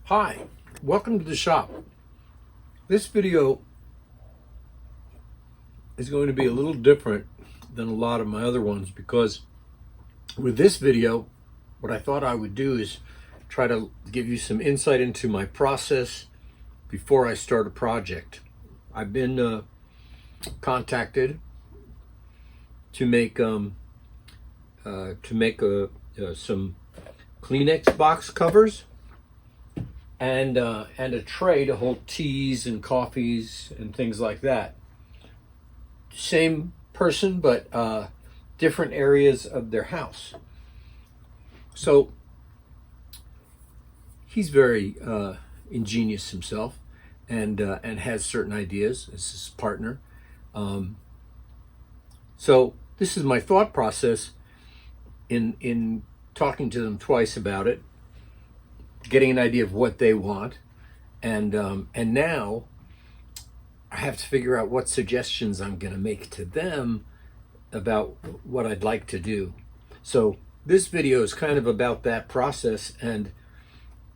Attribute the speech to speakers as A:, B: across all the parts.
A: Hi, welcome to the shop. This video is going to be a little different than a lot of my other ones because with this video, what I thought I would do is try to give you some insight into my process before I start a project. I've been contacted to make some Kleenex box covers and a tray to hold teas and coffees and things like that. Same person, but different areas of their house. So he's very ingenious himself, and has certain ideas as his partner. So this is my thought process in talking to them twice about it, getting an idea of what they want, and now I have to figure out what suggestions I'm going to make to them about what I'd like to do. So this video is kind of about that process, and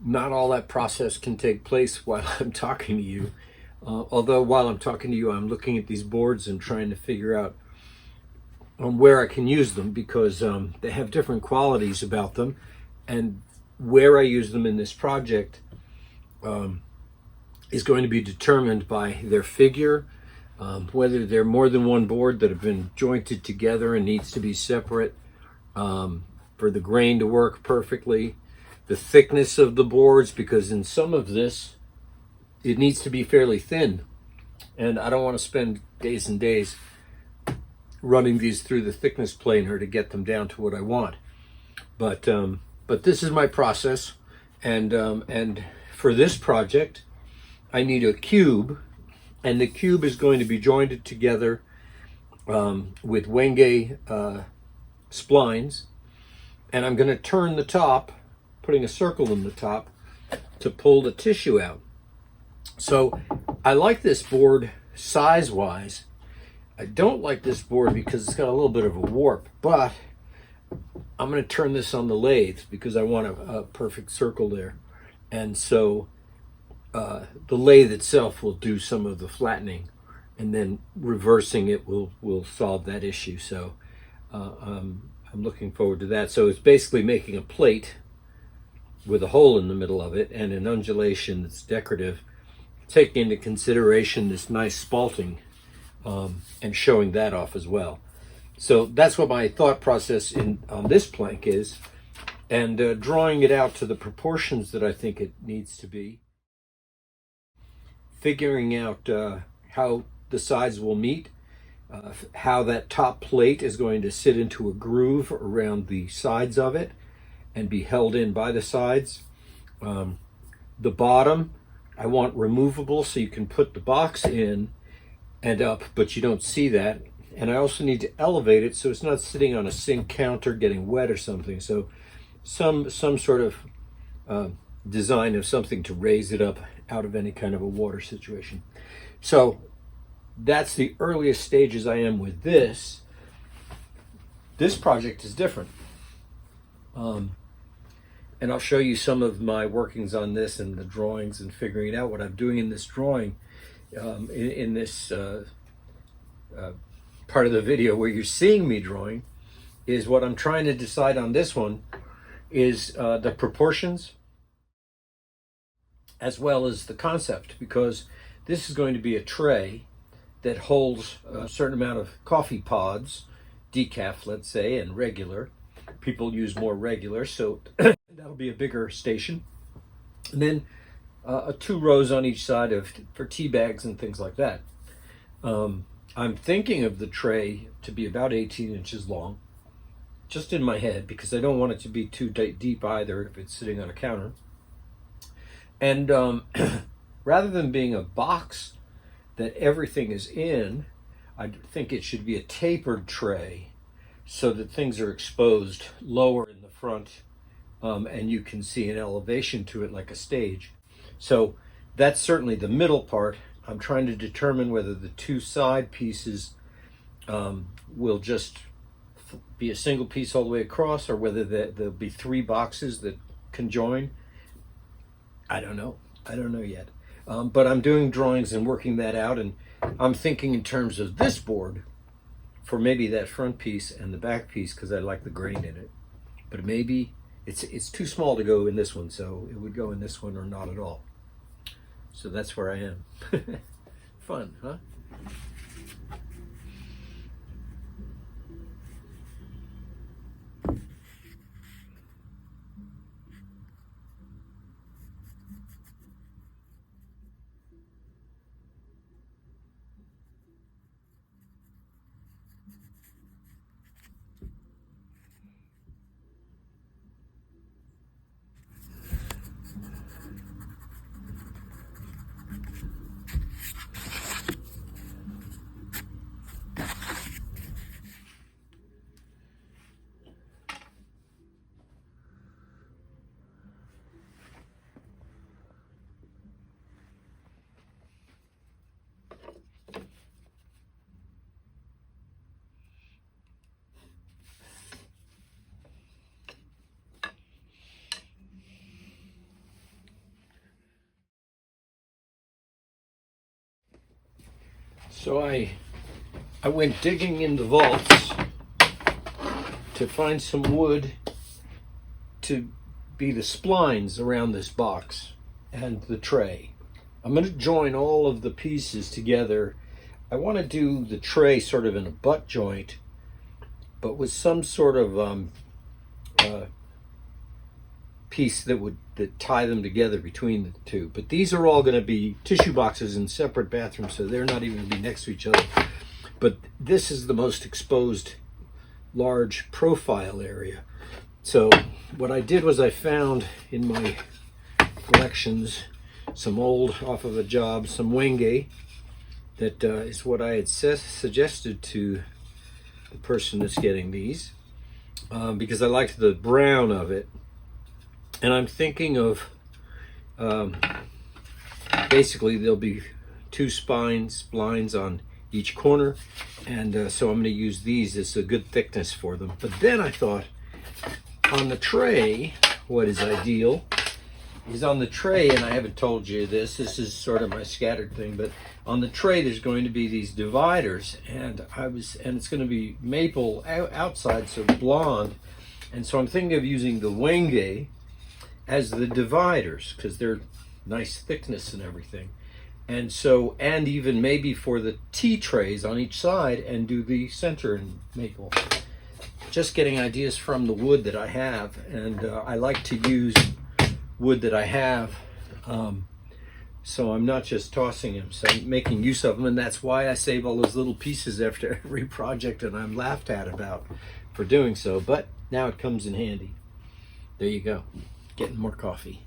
A: not all that process can take place while I'm talking to you. Although while I'm talking to you, I'm looking at these boards and trying to figure out where I can use them, because they have different qualities about them, and where I use them in this project is going to be determined by their figure, whether they're more than one board that have been jointed together and needs to be separate for the grain to work perfectly, the thickness of the boards, because in some of this it needs to be fairly thin, and I don't want to spend days and days running these through the thickness planer to get them down to what I want. But this is my process, and for this project, I need a cube, and the cube is going to be jointed together with Wenge splines, and I'm going to turn the top, putting a circle in the top to pull the tissue out. So I like this board size-wise. I don't like this board because it's got a little bit of a warp, but I'm going to turn this on the lathe because I want a perfect circle there. And so the lathe itself will do some of the flattening, and then reversing it will solve that issue. So I'm looking forward to that. So it's basically making a plate with a hole in the middle of it and an undulation that's decorative, taking into consideration this nice spalting and showing that off as well. So that's what my thought process on this plank is, and drawing it out to the proportions that I think it needs to be. Figuring out how the sides will meet, how that top plate is going to sit into a groove around the sides of it and be held in by the sides. The bottom, I want removable so you can put the box in and up, but you don't see that. And I also need to elevate it so it's not sitting on a sink counter getting wet or something. So some sort of design of something to raise it up out of any kind of a water situation. So that's the earliest stages I am with this. This project is different. And I'll show you some of my workings on this and the drawings and figuring out what I'm doing in this drawing in this part of the video where you're seeing me drawing. Is what I'm trying to decide on this one is the proportions as well as the concept, because this is going to be a tray that holds a certain amount of coffee pods, decaf, let's say, and regular. People use more regular, so that'll be a bigger station. And then 2 rows on each side for tea bags and things like that. I'm thinking of the tray to be about 18 inches long, just in my head, because I don't want it to be too deep either if it's sitting on a counter. And rather than being a box that everything is in, I think it should be a tapered tray so that things are exposed lower in the front, and you can see an elevation to it like a stage. So that's certainly the middle part. I'm trying to determine whether the 2 side pieces will just be a single piece all the way across, or whether there'll be 3 boxes that conjoin. I don't know. I don't know yet. But I'm doing drawings and working that out, and I'm thinking in terms of this board for maybe that front piece and the back piece because I like the grain in it. But maybe it's too small to go in this one, so it would go in this one or not at all. So that's where I am. Fun, huh? So I went digging in the vaults to find some wood to be the splines around this box and the tray. I'm going to join all of the pieces together. I want to do the tray sort of in a butt joint, but with some sort of piece that would tie them together between the two. But these are all going to be tissue boxes in separate bathrooms, so they're not even going to be next to each other. But this is the most exposed large profile area. So what I did was I found in my collections some old, off of a job, some wenge. That is what I had suggested to the person that's getting these, because I liked the brown of it. And I'm thinking of, basically there'll be two splines on each corner, and so I'm going to use these as a good thickness for them. But then I thought, on the tray, what is ideal is on the tray, and I haven't told you this is sort of my scattered thing, but on the tray there's going to be these dividers, and it's going to be maple outside, so blonde, and so I'm thinking of using the wenge as the dividers because they're nice thickness and everything. And so, and even maybe for the tea trays on each side, and do the center in maple. Just getting ideas from the wood that I have, and I like to use wood that I have, so I'm not just tossing them, so I'm making use of them, and that's why I save all those little pieces after every project, and I'm laughed at about for doing so, but now it comes in handy. There you go, getting more coffee.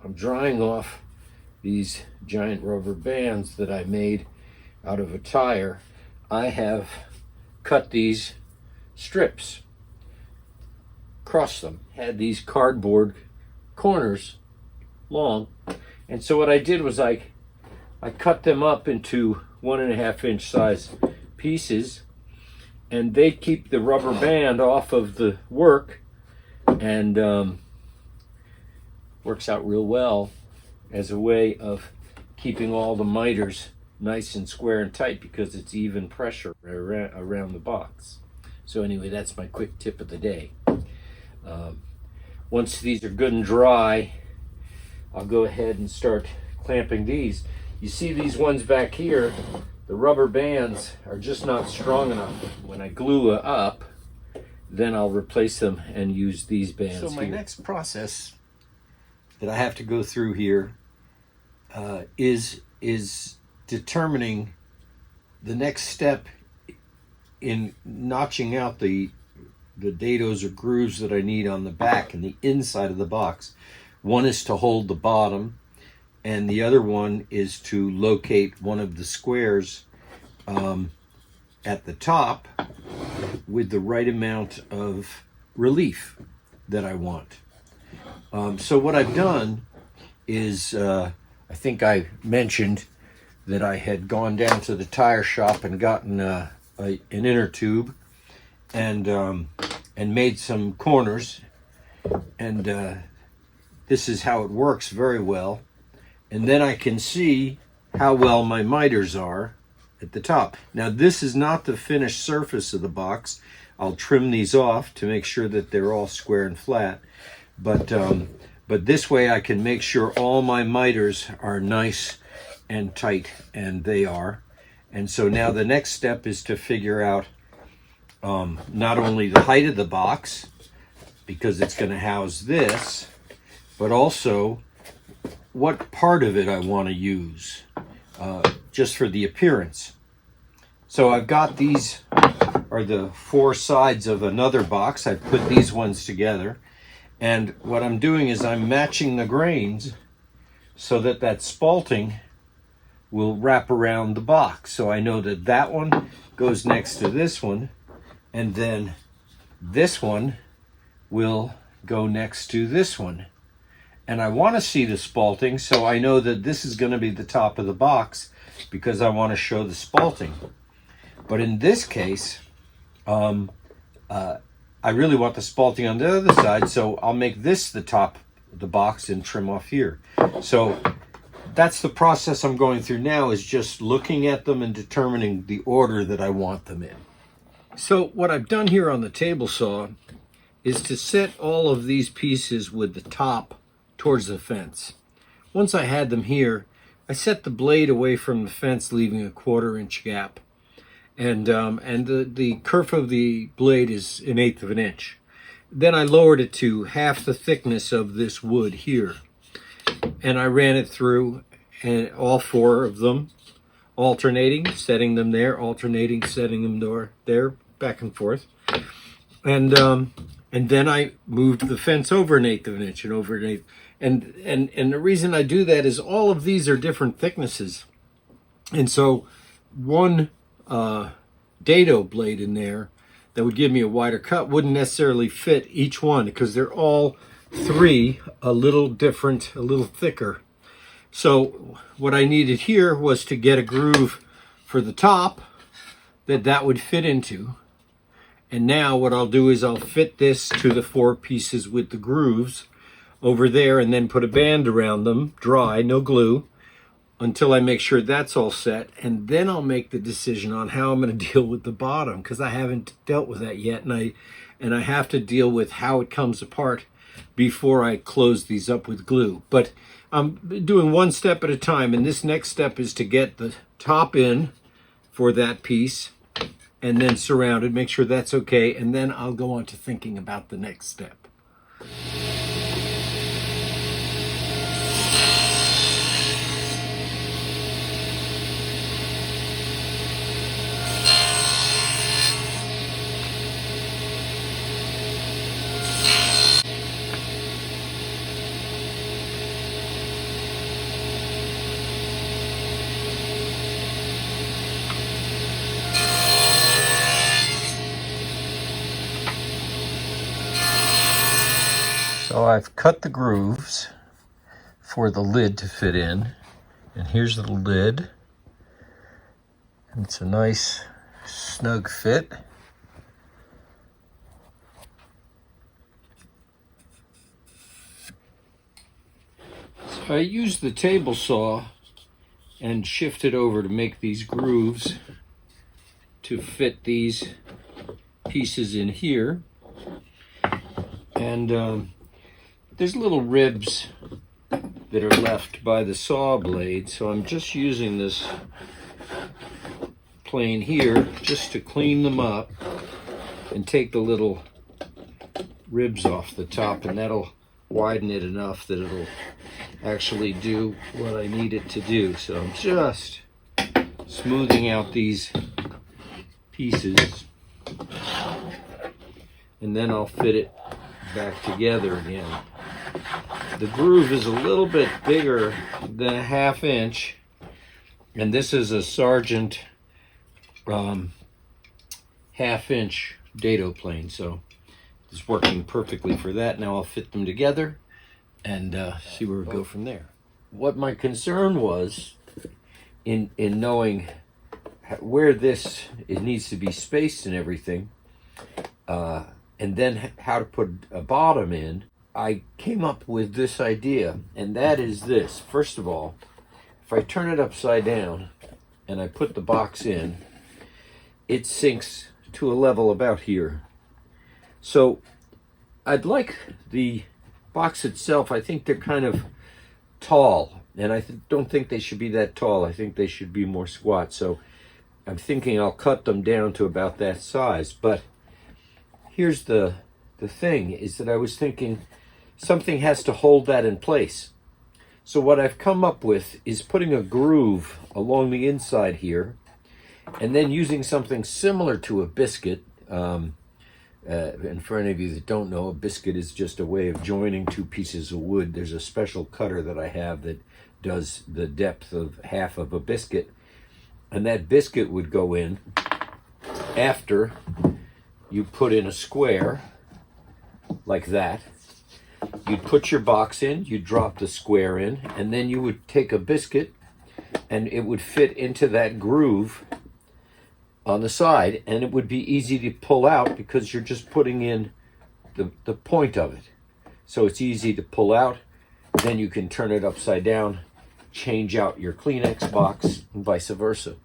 A: I'm drying off these giant rubber bands that I made out of a tire. I have cut these strips, crossed them, had these cardboard corners long, and so what I did was I cut them up into 1.5-inch size pieces, and they keep the rubber band off of the work, and works out real well as a way of keeping all the miters nice and square and tight because it's even pressure around the box. So anyway, that's my quick tip of the day. Once these are good and dry, I'll go ahead and start clamping these. You see these ones back here, the rubber bands are just not strong enough. When I glue up, then I'll replace them and use these bands. So my next process that I have to go through here is determining the next step in notching out the dados or grooves that I need on the back and the inside of the box. One is to hold the bottom, and the other one is to locate one of the squares at the top with the right amount of relief that I want. So what I've done is, I think I mentioned that I had gone down to the tire shop and gotten an inner tube and made some corners, and this is how it works very well. And then I can see how well my miters are at the top. Now this is not the finished surface of the box. I'll trim these off to make sure that they're all square and flat, but this way I can make sure all my miters are nice and tight, and they are. And so now the next step is to figure out not only the height of the box, because it's going to house this, but also what part of it I want to use, just for the appearance. So I've got these are the four sides of another box. I put these ones together, and what I'm doing is I'm matching the grains so that that spalting will wrap around the box. So I know that that one goes next to this one, and then this one will go next to this one. And I want to see the spalting, so I know that this is going to be the top of the box because I want to show the spalting. But in this case, I really want the spalting on the other side, so I'll make this the top of the box and trim off here. So that's the process I'm going through now, is just looking at them and determining the order that I want them in. So what I've done here on the table saw is to set all of these pieces with the top towards the fence. Once I had them here, I set the blade away from the fence, leaving a 1/4-inch gap. And the kerf of the blade is 1/8 of an inch. Then I lowered it to half the thickness of this wood here. And I ran it through, and all four of them, alternating, setting them there, alternating, setting them there, back and forth. And then I moved the fence over 1/8 of an inch and over 1/8. And the reason I do that is all of these are different thicknesses. And so one dado blade in there that would give me a wider cut wouldn't necessarily fit each one, because they're all three a little different, a little thicker. So what I needed here was to get a groove for the top that would fit into. And now what I'll do is I'll fit this to the four pieces with the grooves over there, and then put a band around them, dry, no glue, until I make sure that's all set. And then I'll make the decision on how I'm going to deal with the bottom, because I haven't dealt with that yet, and I have to deal with how it comes apart before I close these up with glue. But I'm doing one step at a time, and this next step is to get the top in for that piece and then surrounded, make sure that's okay, and then I'll go on to thinking about the next step. So I've cut the grooves for the lid to fit in, and here's the lid. It's a nice snug fit. So I used the table saw and shifted over to make these grooves to fit these pieces in here. And there's little ribs that are left by the saw blade, so I'm just using this plane here just to clean them up and take the little ribs off the top, and that'll widen it enough that it'll actually do what I need it to do. So I'm just smoothing out these pieces, and then I'll fit it back together again. The groove is a little bit bigger than a 1/2 inch, and this is a Sargent 1/2 inch dado plane, so it's working perfectly for that. Now I'll fit them together and see where we go from there. What my concern was in knowing where it needs to be spaced and everything, and then how to put a bottom in, I came up with this idea, and that is this. First of all, if I turn it upside down and I put the box in, it sinks to a level about here. So I'd like the box itself, I think they're kind of tall, and I don't think they should be that tall. I think they should be more squat. So I'm thinking I'll cut them down to about that size. But here's the thing, is that I was thinking something has to hold that in place. So what I've come up with is putting a groove along the inside here, and then using something similar to a biscuit. And for any of you that don't know, a biscuit is just a way of joining two pieces of wood. There's a special cutter that I have that does the depth of 1/2 of a biscuit, and that biscuit would go in after you put in a square like that. You'd put your box in, you'd drop the square in, and then you would take a biscuit and it would fit into that groove on the side, and it would be easy to pull out because you're just putting in the point of it. So it's easy to pull out. Then you can turn it upside down, change out your Kleenex box, and vice versa.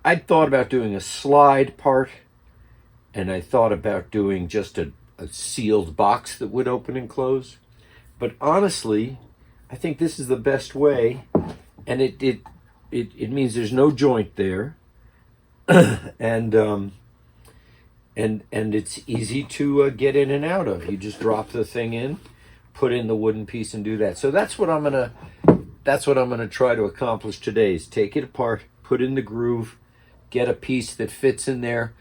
A: I'd thought about doing a slide part, and I thought about doing just a sealed box that would open and close. But honestly, I think this is the best way, and it means there's no joint there. and it's easy to get in and out of. You just drop the thing in, put in the wooden piece, and do that. So that's what I'm gonna try to accomplish today, is take it apart, put in the groove, get a piece that fits in there.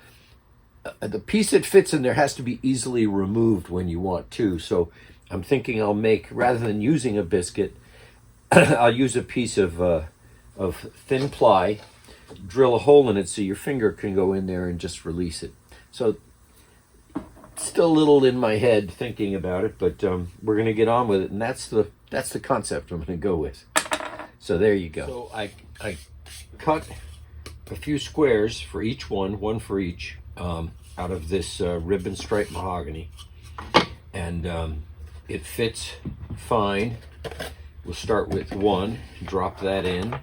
A: The piece that fits in there has to be easily removed when you want to. So I'm thinking I'll make, rather than using a biscuit, I'll use a piece of thin ply, drill a hole in it so your finger can go in there and just release it. So still a little in my head thinking about it, but we're going to get on with it, and that's the concept I'm going to go with. So there you go. So I cut a few squares for each one for each, out of this ribbon stripe mahogany, and it fits fine. We'll start with one, drop that in,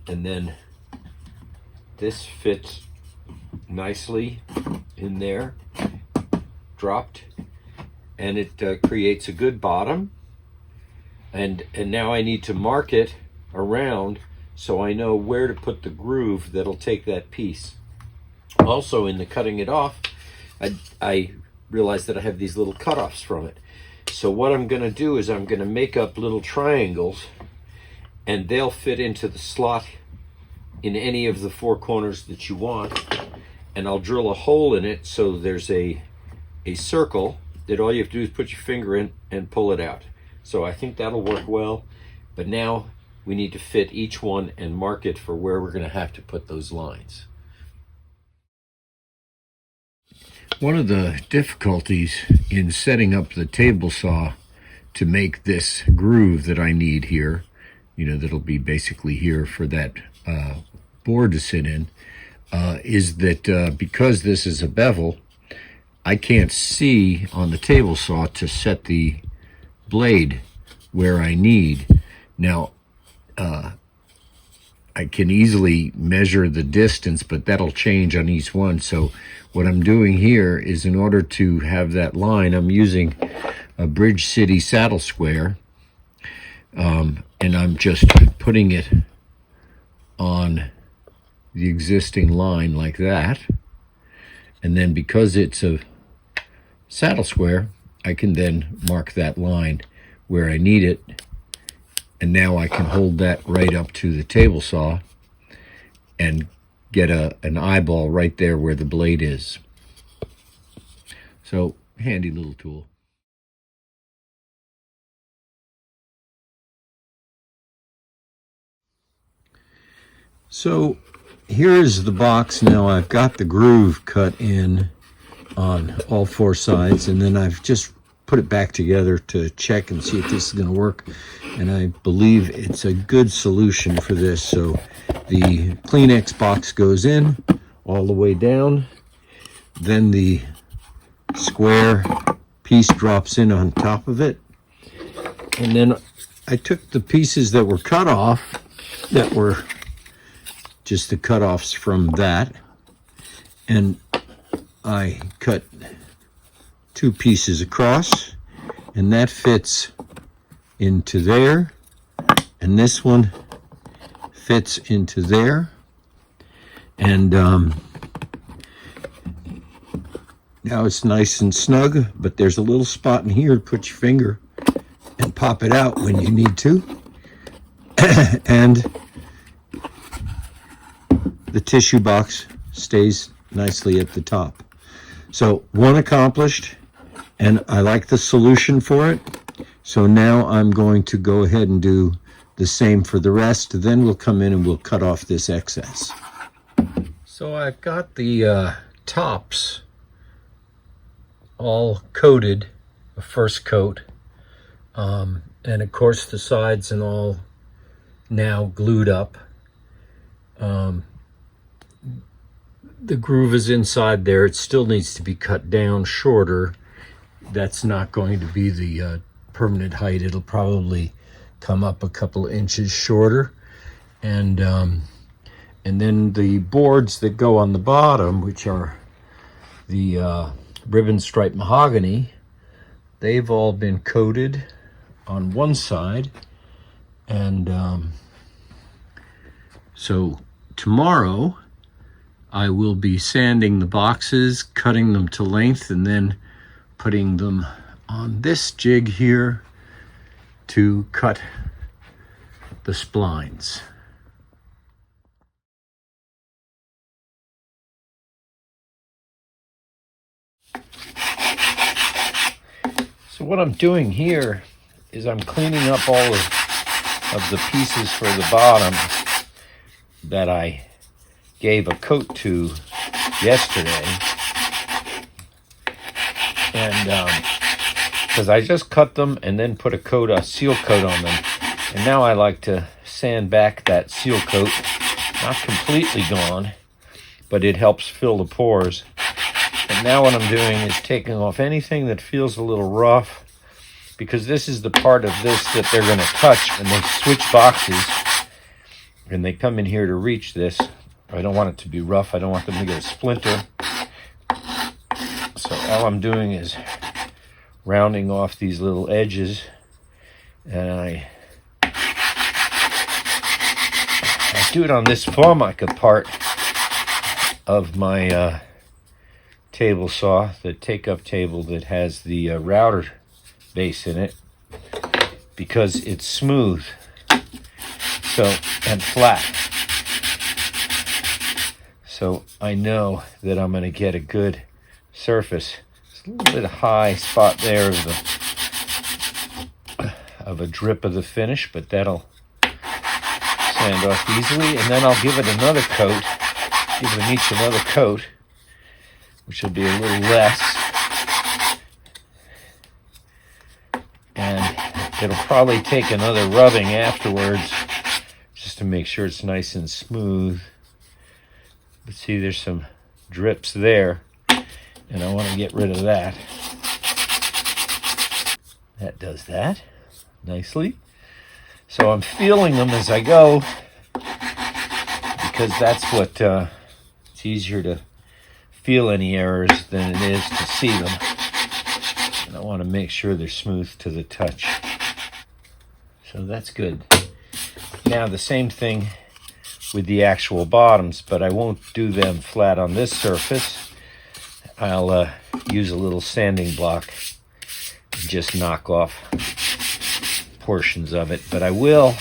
A: and then this fits nicely in there, dropped, and it creates a good bottom. And now I need to mark it around so I know where to put the groove that'll take that piece. Also, in the cutting it off, I realized that I have these little cutoffs from it. So what I'm going to do is I'm going to make up little triangles, and they'll fit into the slot in any of the 4 corners that you want, and I'll drill a hole in it so there's a circle that all you have to do is put your finger in and pull it out. So I think that'll work well, but now we need to fit each one and mark it for where we're going to have to put those lines. One of the difficulties in setting up the table saw to make this groove that I need here, that'll be basically here for that board to sit in, is that because this is a bevel, I can't see on the table saw to set the blade where I need. Now, I can easily measure the distance, but that'll change on each one. So what I'm doing here is, in order to have that line, I'm using a Bridge City saddle square, and I'm just putting it on the existing line like that. And then because it's a saddle square, I can then mark that line where I need it. And now I can hold that right up to the table saw and get an eyeball right there where the blade is. So, handy little tool. So, here's the box now. I've got the groove cut in on all four sides, and then I've just put it back together to check and see if this is going to work, and I believe it's a good solution for this. So the Kleenex box goes in all the way down, then the square piece drops in on top of it, and then I took the pieces that were cut off, that were just the cutoffs from that, and I cut 2 pieces across, and that fits into there, and this one fits into there, and now it's nice and snug, but there's a little spot in here to put your finger and pop it out when you need to. And the tissue box stays nicely at the top. So one accomplished, and I like the solution for it. So now I'm going to go ahead and do the same for the rest. Then we'll come in and we'll cut off this excess. So I've got the tops all coated, a first coat, and of course the sides and all now glued up. The groove is inside there. It still needs to be cut down shorter. That's not going to be the permanent height. It'll probably come up a couple of inches shorter. And then the boards that go on the bottom, which are the ribbon stripe mahogany, they've all been coated on one side. And so tomorrow I will be sanding the boxes, cutting them to length, and then putting them on this jig here to cut the splines. So what I'm doing here is I'm cleaning up all of the pieces for the bottom that I gave a coat to yesterday, and because I just cut them and then put a seal coat on them, and now I like to sand back that seal coat. Not completely gone, but it helps fill the pores. And now what I'm doing is taking off anything that feels a little rough, because this is the part of this that they're going to touch when they switch boxes and they come in here to reach this. I don't want it to be rough. I don't want them to get a splinter. So all I'm doing is rounding off these little edges, and I do it on this formica part of my table saw, the take-up table that has the router base in it, because it's smooth and flat. So I know that I'm going to get a good surface. It's a little bit high spot there of a drip of the finish, but that'll sand off easily. And then I'll give it another coat, give them each another coat, which will be a little less. And It'll probably take another rubbing afterwards just to make sure it's nice and smooth. But see, there's some drips there, and I want to get rid of that. That does that nicely. So I'm feeling them as I go, because that's what, it's easier to feel any errors than it is to see them. And I want to make sure they're smooth to the touch. So that's good. Now the same thing with the actual bottoms, but I won't do them flat on this surface. I'll use a little sanding block and just knock off portions of it. But I will,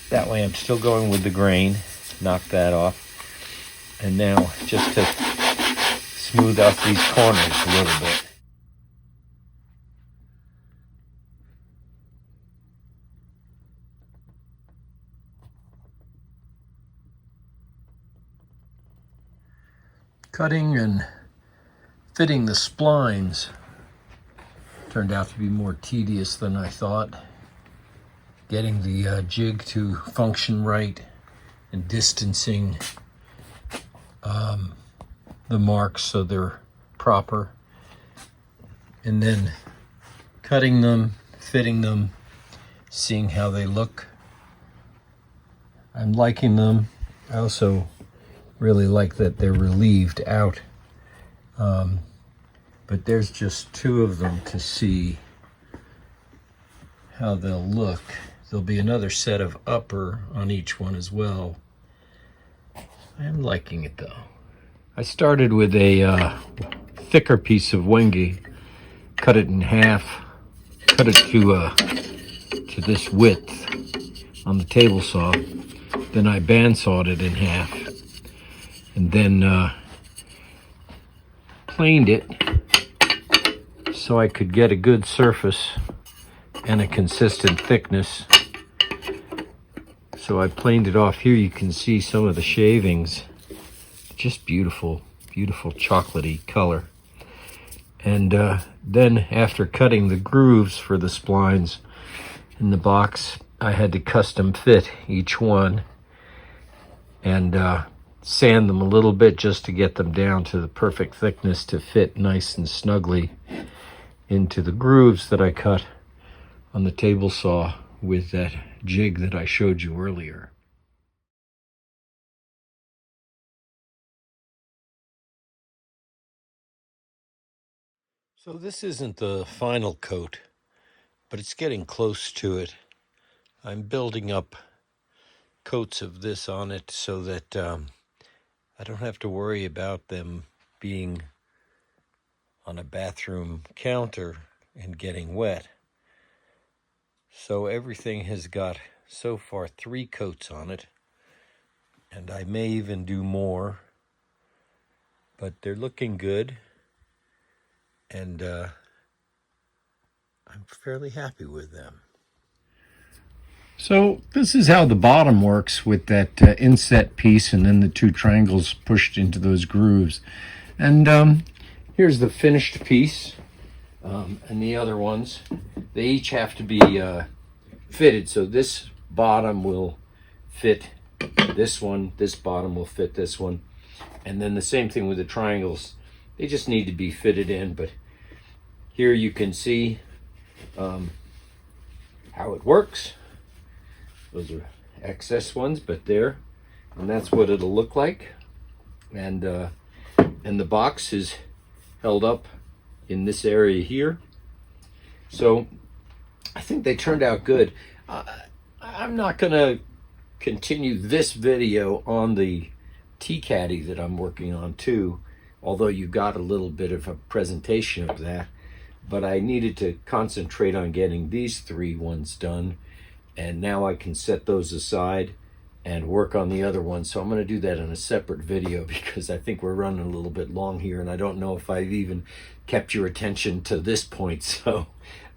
A: that way I'm still going with the grain, knock that off. And now just to smooth out these corners a little bit. Cutting and fitting the splines turned out to be more tedious than I thought. Getting the jig to function right and distancing the marks so they're proper, and then cutting them, fitting them, seeing how they look. I'm liking them. I also really like that they're relieved out, but there's just two of them to see how they'll look. There'll be another set of upper on each one as well. I'm liking it though. I started with a thicker piece of wenge, cut it in half, cut it to this width on the table saw. Then I bandsawed it in half, and then planed it so I could get a good surface and a consistent thickness. So I planed it off here. You can see some of the shavings. Just beautiful, beautiful chocolatey color. And then after cutting the grooves for the splines in the box, I had to custom fit each one and sand them a little bit just to get them down to the perfect thickness to fit nice and snugly into the grooves that I cut on the table saw with that jig that I showed you earlier. So this isn't the final coat, but it's getting close to it. I'm building up coats of this on it so that I don't have to worry about them being on a bathroom counter and getting wet. So everything has got, so far, 3 coats on it, and I may even do more, but they're looking good, and I'm fairly happy with them. So this is how the bottom works with that inset piece and then the 2 triangles pushed into those grooves. And here's the finished piece, and the other ones. They each have to be fitted. So this bottom will fit this one, this bottom will fit this one. And then the same thing with the triangles. They just need to be fitted in, but here you can see how it works. Those are excess ones, but there, and that's what it'll look like. And the box is held up in this area here. So I think they turned out good. I'm not gonna continue this video on the tea caddy that I'm working on too, although you got a little bit of a presentation of that. But I needed to concentrate on getting these 3 ones done, and now I can set those aside and work on the other ones. So I'm going to do that in a separate video because I think we're running a little bit long here, and I don't know if I've even kept your attention to this point. So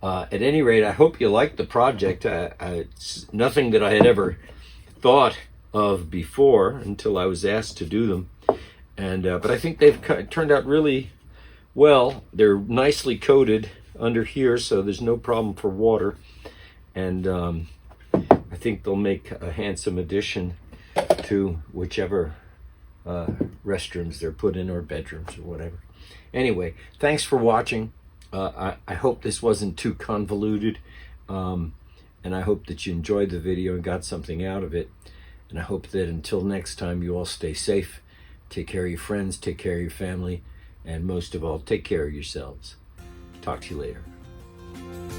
A: at any rate, I hope you liked the project. It's nothing that I had ever thought of before until I was asked to do them. And but I think they've turned out really well. They're nicely coated. under here, so there's no problem for water. And I think they'll make a handsome addition to whichever restrooms they're put in, or bedrooms or whatever. Anyway, thanks for watching. I hope this wasn't too convoluted, and I hope that you enjoyed the video and got something out of it. And I hope that until next time, you all stay safe, take care of your friends, take care of your family, and most of all, take care of yourselves. Talk to you later.